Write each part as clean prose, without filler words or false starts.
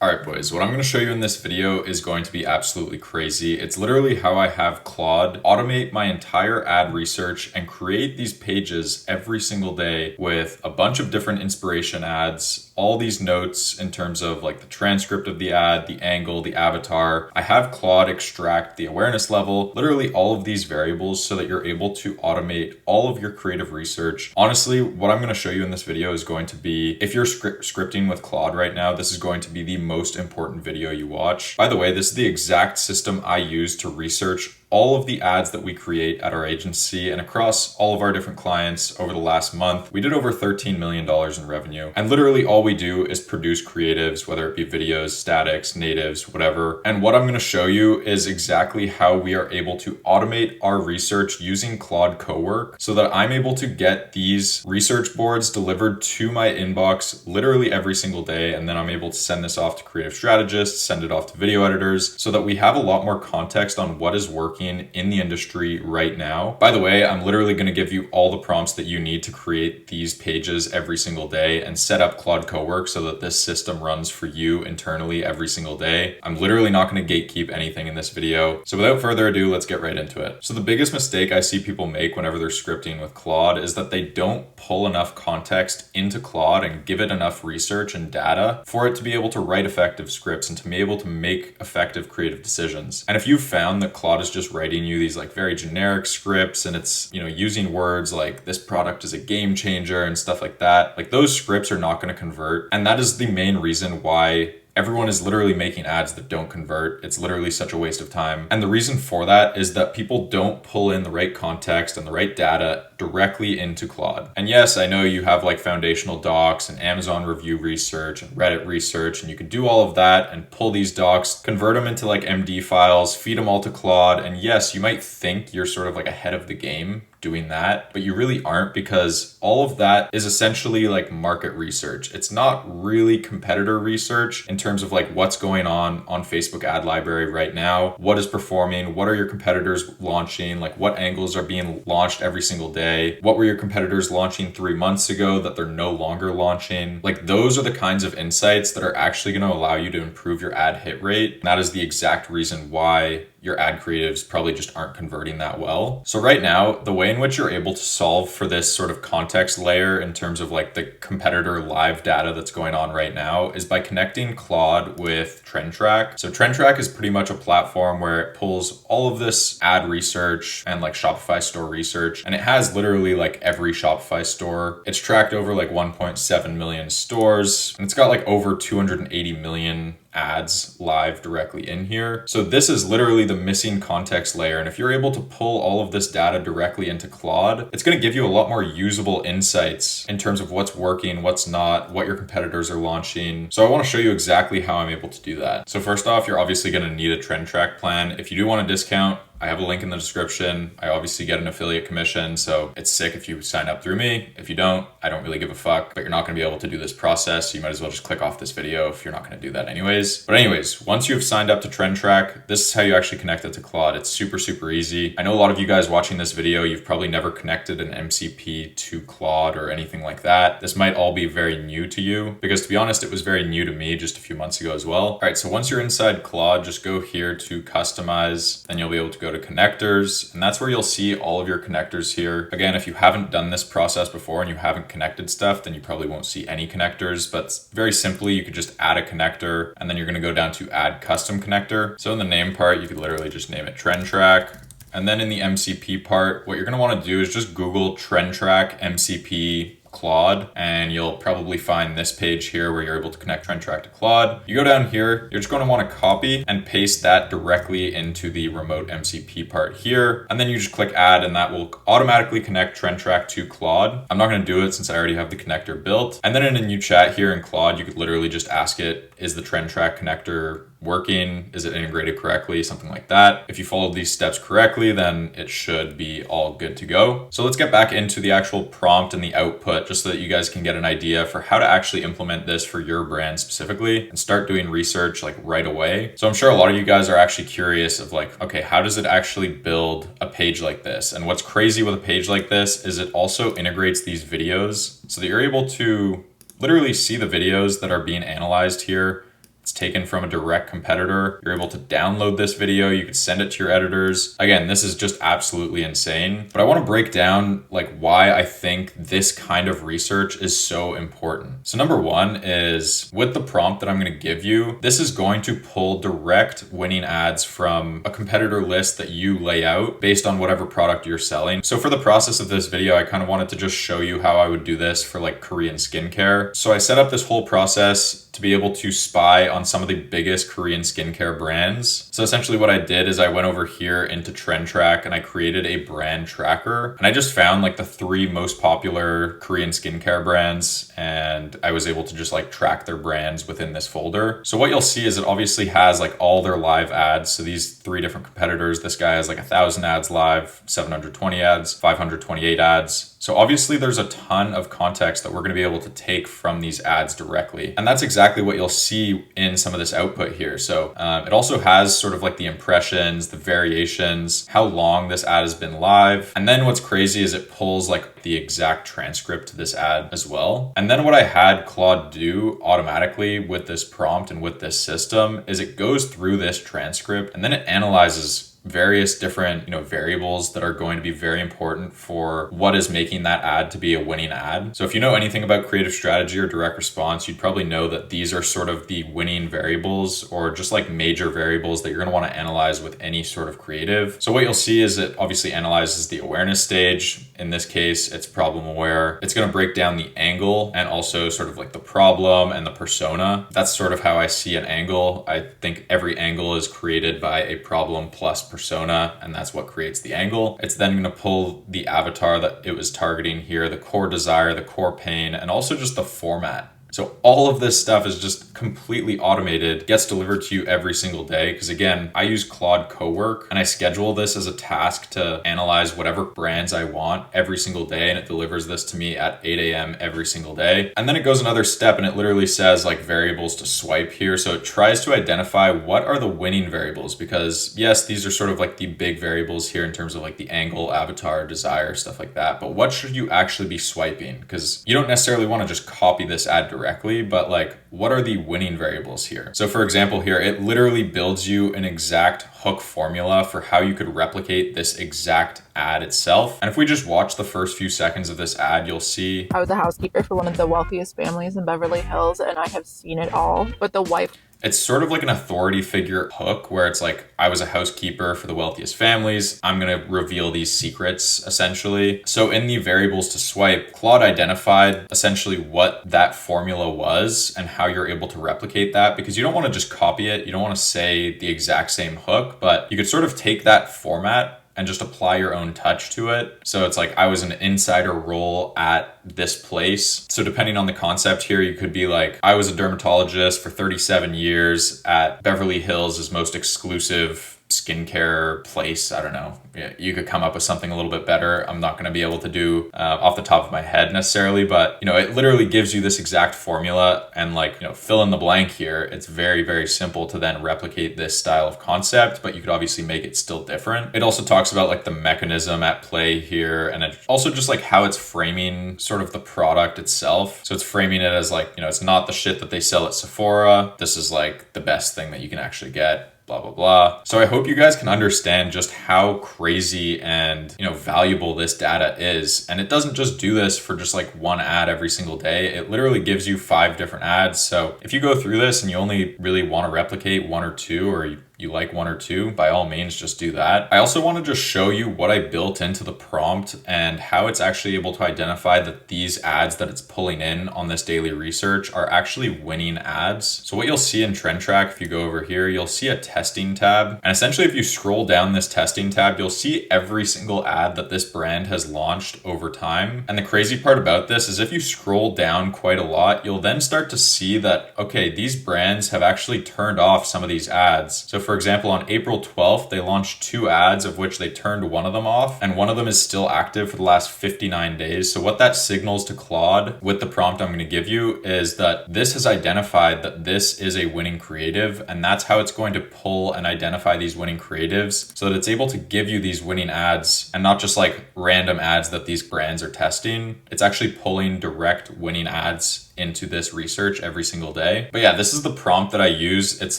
All right, boys, what I'm going to show you in this video is going to be absolutely crazy. It's literally how I have Claude automate my entire ad research and create these pages every single day with a bunch of different inspiration ads, all these notes in terms of like the transcript of the ad, the angle, the avatar. I have Claude extract the awareness level, literally all of these variables so that you're able to automate all of your creative research. Honestly, what I'm going to show you in this video is going to be, if you're scripting with Claude right now, this is going to be the most important video you watch. By the way, this is the exact system I use to research all of the ads that we create at our agency and across all of our different clients over the last month. We did over $13 million in revenue. And literally all we do is produce creatives, whether it be videos, statics, natives, whatever. And what I'm going to show you is exactly how we are able to automate our research using Claude Cowork so that I'm able to get these research boards delivered to my inbox literally every single day. And then I'm able to send this off to creative strategists, send it off to video editors so that we have a lot more context on what is working in the industry right now. By the way, I'm literally going to give you all the prompts that you need to create these pages every single day and set up Claude Cowork so that this system runs for you internally every single day. I'm literally not going to gatekeep anything in this video. So without further ado, let's get right into it. So the biggest mistake I see people make whenever they're scripting with Claude is that they don't pull enough context into Claude and give it enough research and data for it to be able to write effective scripts and to be able to make effective creative decisions. And if you've found that Claude is just writing you these like very generic scripts and it's, using words like this product is a game changer and stuff like that, like those scripts are not going to convert. And that is the main reason why everyone is literally making ads that don't convert. It's literally such a waste of time. And the reason for that is that people don't pull in the right context and the right data directly into Claude. And yes, I know you have like foundational docs and Amazon review research and Reddit research, and you can do all of that and pull these docs, convert them into like MD files, feed them all to Claude. And yes, you might think you're sort of like ahead of the game doing that, but you really aren't, because all of that is essentially like market research. It's not really competitor research in terms of like what's going on Facebook ad library right now, what is performing, what are your competitors launching, like what angles are being launched every single day, what were your competitors launching 3 months ago that they're no longer launching. Like those are the kinds of insights that are actually going to allow you to improve your ad hit rate. And that is the exact reason why your ad creatives probably just aren't converting that well. So right now, the way in which you're able to solve for this sort of context layer in terms of like the competitor live data that's going on right now is by connecting Claude with TrendTrack. So TrendTrack is pretty much a platform where it pulls all of this ad research and like Shopify store research, and it has literally like every Shopify store. It's tracked over like 1.7 million stores, and it's got like over 280 million ads live directly in here. So this is literally the missing context layer. And if you're able to pull all of this data directly into Claude, it's going to give you a lot more usable insights in terms of what's working, what's not, what your competitors are launching. So I want to show you exactly how I'm able to do that. So first off, you're obviously going to need a trend track plan. If you do want a discount, I have a link in the description. I obviously get an affiliate commission, so it's sick if you sign up through me. If you don't, I don't really give a fuck, but you're not gonna be able to do this process, so you might as well just click off this video if you're not gonna do that anyways. But anyways, once you've signed up to TrendTrack, this is how you actually connect it to Claude. It's super, super easy. I know a lot of you guys watching this video, you've probably never connected an MCP to Claude or anything like that. This might all be very new to you, because to be honest, it was very new to me just a few months ago as well. All right, so once you're inside Claude, just go here to customize, and you'll be able to go to connectors, and that's where you'll see all of your connectors here. Again, if you haven't done this process before and you haven't connected stuff, then you probably won't see any connectors, but very simply, you could just add a connector, and then you're gonna go down to add custom connector. So in the name part, you could literally just name it Trend Track. And then in the MCP part, what you're gonna wanna do is just Google Trend Track MCP Claude, and you'll probably find this page here where you're able to connect TrendTrack to Claude. You go down here, you're just going to want to copy and paste that directly into the remote MCP part here. And then you just click add, and that will automatically connect TrendTrack to Claude. I'm not going to do it since I already have the connector built. And then in a new chat here in Claude, you could literally just ask it, is the TrendTrack connector working? Is it integrated correctly? Something like that. If you followed these steps correctly, then it should be all good to go. So let's get back into the actual prompt and the output, just so that you guys can get an idea for how to actually implement this for your brand specifically and start doing research like right away. So I'm sure a lot of you guys are actually curious of like, okay, how does it actually build a page like this? And what's crazy with a page like this is it also integrates these videos so that you're able to literally see the videos that are being analyzed here. It's taken from a direct competitor. You're able to download this video. You could send it to your editors. Again, this is just absolutely insane. But I want to break down like why I think this kind of research is so important. So number one is with the prompt that I'm going to give you, this is going to pull direct winning ads from a competitor list that you lay out based on whatever product you're selling. So for the process of this video, I kind of wanted to just show you how I would do this for like Korean skincare. So I set up this whole process to be able to spy on some of the biggest Korean skincare brands. So essentially what I did is I went over here into Trend Track and I created a brand tracker. And I just found like the 3 most popular Korean skincare brands. And I was able to just like track their brands within this folder. So what you'll see is it obviously has like all their live ads. So these 3 different competitors, this guy has like 1,000 ads live, 720 ads, 528 ads. So obviously there's a ton of context that we're going to be able to take from these ads directly. And that's exactly what you'll see in some of this output here. So it also has sort of like the impressions, the variations, how long this ad has been live. And then what's crazy is it pulls like the exact transcript to this ad as well. And then what I had Claude do automatically with this prompt and with this system is it goes through this transcript and then it analyzes various different, variables that are going to be very important for what is making that ad to be a winning ad. So if you know anything about creative strategy or direct response, you'd probably know that these are sort of the winning variables or just like major variables that you're going to want to analyze with any sort of creative. So what you'll see is it obviously analyzes the awareness stage. In this case, it's problem aware. It's going to break down the angle and also sort of like the problem and the persona. That's sort of how I see an angle. I think every angle is created by a problem plus persona, and that's what creates the angle. It's then going to pull the avatar that it was targeting here, the core desire, the core pain, and also just the format. So all of this stuff is just completely automated, gets delivered to you every single day. Because again, I use Claude Cowork and I schedule this as a task to analyze whatever brands I want every single day. And it delivers this to me at 8 a.m. every single day. And then it goes another step and it literally says like variables to swipe here. So it tries to identify what are the winning variables, because yes, these are sort of like the big variables here in terms of like the angle, avatar, desire, stuff like that. But what should you actually be swiping? Because you don't necessarily want to just copy this ad directly, but like what are the winning variables here? So for example here, it literally builds you an exact hook formula for how you could replicate this exact ad itself. And if we just watch the first few seconds of this ad, you'll see I was a housekeeper for one of the wealthiest families in Beverly Hills, and I have seen it all. But the wife, it's sort of like an authority figure hook where it's like, I was a housekeeper for the wealthiest families. I'm going to reveal these secrets essentially. So in the variables to swipe, Claude identified essentially what that formula was and how you're able to replicate that, because you don't want to just copy it. You don't want to say the exact same hook, but you could sort of take that format and just apply your own touch to it. So it's like, I was an insider role at this place. So depending on the concept here, you could be like, I was a dermatologist for 37 years at Beverly Hills' most exclusive skincare place. I don't know. Yeah, you could come up with something a little bit better. I'm not going to be able to do off the top of my head necessarily, but it literally gives you this exact formula and fill in the blank here. It's very, very simple to then replicate this style of concept, but you could obviously make it still different. It also talks about like the mechanism at play here, and it also just like how it's framing sort of the product itself. So it's framing it as like, it's not the shit that they sell at Sephora. This is like the best thing that you can actually get. Blah, blah, blah. So I hope you guys can understand just how crazy and, valuable this data is. And it doesn't just do this for just like one ad every single day. It literally gives you 5 different ads. So if you go through this and you only really want to replicate 1 or 2, or you like 1 or 2, by all means, just do that. I also want to just show you what I built into the prompt and how it's actually able to identify that these ads that it's pulling in on this daily research are actually winning ads. So what you'll see in Trend Track, if you go over here, you'll see a testing tab. And essentially, if you scroll down this testing tab, you'll see every single ad that this brand has launched over time. And the crazy part about this is if you scroll down quite a lot, you'll then start to see that, okay, these brands have actually turned off some of these ads. So for example, on April 12th, they launched 2 ads of which they turned one of them off, and one of them is still active for the last 59 days. So what that signals to Claude with the prompt I'm going to give you is that this has identified that this is a winning creative, and that's how it's going to pull and identify these winning creatives so that it's able to give you these winning ads and not just like random ads that these brands are testing. It's actually pulling direct winning ads into this research every single day. But yeah, this is the prompt that I use. It's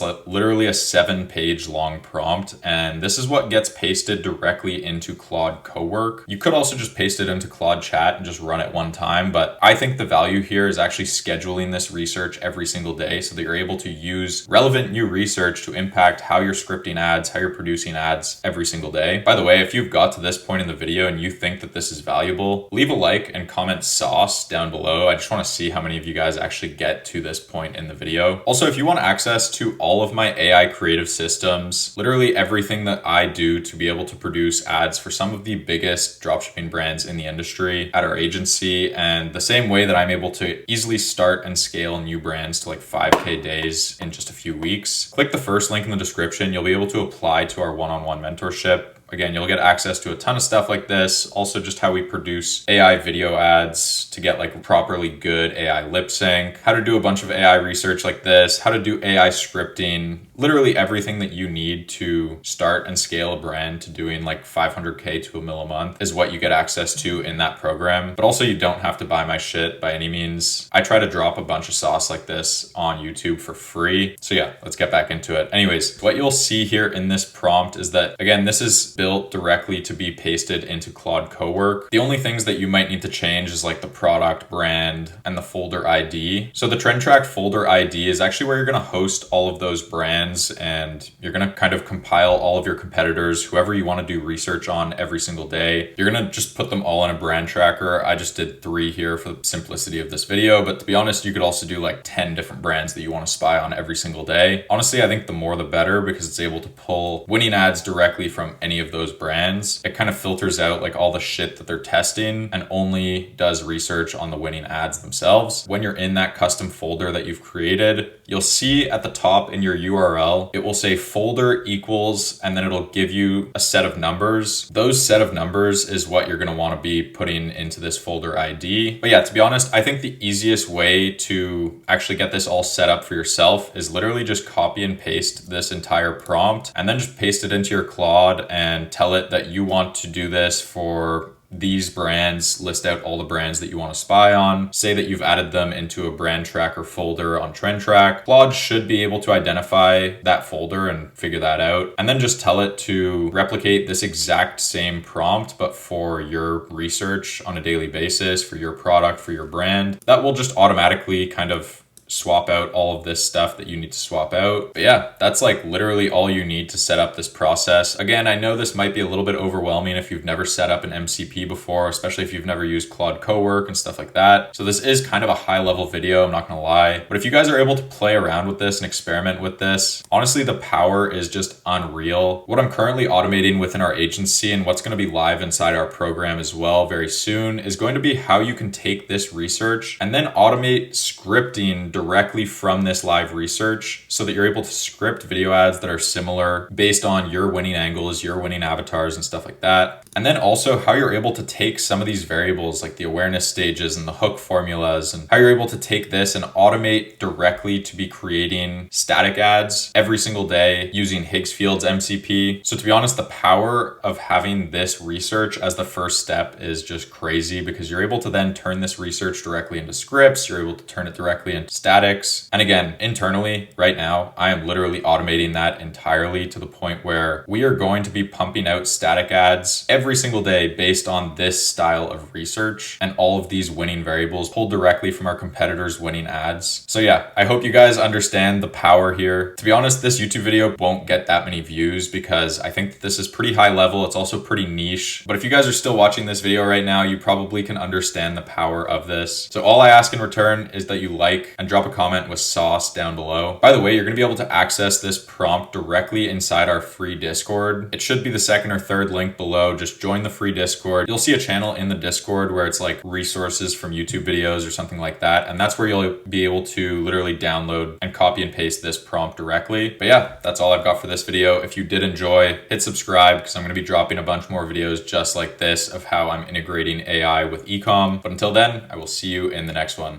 literally a 7-page long prompt, and this is what gets pasted directly into Claude Cowork. You could also just paste it into Claude Chat and just run it one time, but I think the value here is actually scheduling this research every single day so that you're able to use relevant new research to impact how you're scripting ads, how you're producing ads every single day. By the way, if you've got to this point in the video and you think that this is valuable, leave a like and comment sauce down below. I just want to see how many of you guys actually get to this point in the video. Also, if you want access to all of my AI creative systems, literally everything that I do to be able to produce ads for some of the biggest dropshipping brands in the industry at our agency, and the same way that I'm able to easily start and scale new brands to like 5K days in just a few weeks, click the first link in the description. You'll be able to apply to our one-on-one mentorship. Again, you'll get access to a ton of stuff like this. Also, just how we produce AI video ads to get like properly good AI lip sync, how to do a bunch of AI research like this, how to do AI scripting, literally everything that you need to start and scale a brand to doing like 500K to $1 million a month is what you get access to in that program. But also, you don't have to buy my shit by any means. I try to drop a bunch of sauce like this on YouTube for free. So yeah, let's get back into it. Anyways, what you'll see here in this prompt is that, again, this is built directly to be pasted into Claude Cowork. The only things that you might need to change is like the product brand and the folder ID. So the Trend Track folder ID is actually where you're going to host all of those brands, and you're going to kind of compile all of your competitors, whoever you want to do research on every single day. You're going to just put them all in a brand tracker. I just did 3 here for the simplicity of this video, but to be honest, you could also do like 10 different brands that you want to spy on every single day. Honestly, I think the more the better, because it's able to pull winning ads directly from any of those brands. It kind of filters out like all the shit that they're testing and only does research on the winning ads themselves. When you're in that custom folder that you've created, you'll see at the top in your URL, it will say folder equals, and then it'll give you a set of numbers. Those set of numbers is what you're going to want to be putting into this folder ID. But yeah, to be honest, I think the easiest way to actually get this all set up for yourself is literally just copy and paste this entire prompt and then just paste it into your Claude and tell it that you want to do this for these brands, list out all the brands that you want to spy on, say that you've added them into a brand tracker folder on Trend Track. Claude should be able to identify that folder and figure that out, and then just tell it to replicate this exact same prompt, but for your research on a daily basis, for your product, for your brand. That will just automatically kind of swap out all of this stuff that you need to swap out. But yeah, that's like literally all you need to set up this process. Again, I know this might be a little bit overwhelming if you've never set up an MCP before, especially if you've never used Claude Cowork and stuff like that. So this is kind of a high level video, I'm not gonna lie. But if you guys are able to play around with this and experiment with this, honestly, the power is just unreal. What I'm currently automating within our agency and what's gonna be live inside our program as well very soon is going to be how you can take this research and then automate scripting directly from this live research so that you're able to script video ads that are similar based on your winning angles, your winning avatars and stuff like that. And then also how you're able to take some of these variables like the awareness stages and the hook formulas, and how you're able to take this and automate directly to be creating static ads every single day using Higgsfield's MCP. So to be honest, the power of having this research as the first step is just crazy, because you're able to then turn this research directly into scripts. You're able to turn it directly into statics. And again, internally right now, I am literally automating that entirely to the point where we are going to be pumping out static ads every single day based on this style of research and all of these winning variables pulled directly from our competitors' winning ads. So yeah, I hope you guys understand the power here. To be honest, this YouTube video won't get that many views because I think that this is pretty high level. It's also pretty niche. But if you guys are still watching this video right now, you probably can understand the power of this. So all I ask in return is that you like and drop a comment with sauce down below. By the way, you're going to be able to access this prompt directly inside our free Discord. It should be the second or third link below. Just join the free Discord. You'll see a channel in the Discord where it's like resources from YouTube videos or something like that. And that's where you'll be able to literally download and copy and paste this prompt directly. But yeah, that's all I've got for this video. If you did enjoy, hit subscribe, because I'm going to be dropping a bunch more videos just like this of how I'm integrating AI with ecom. But until then, I will see you in the next one.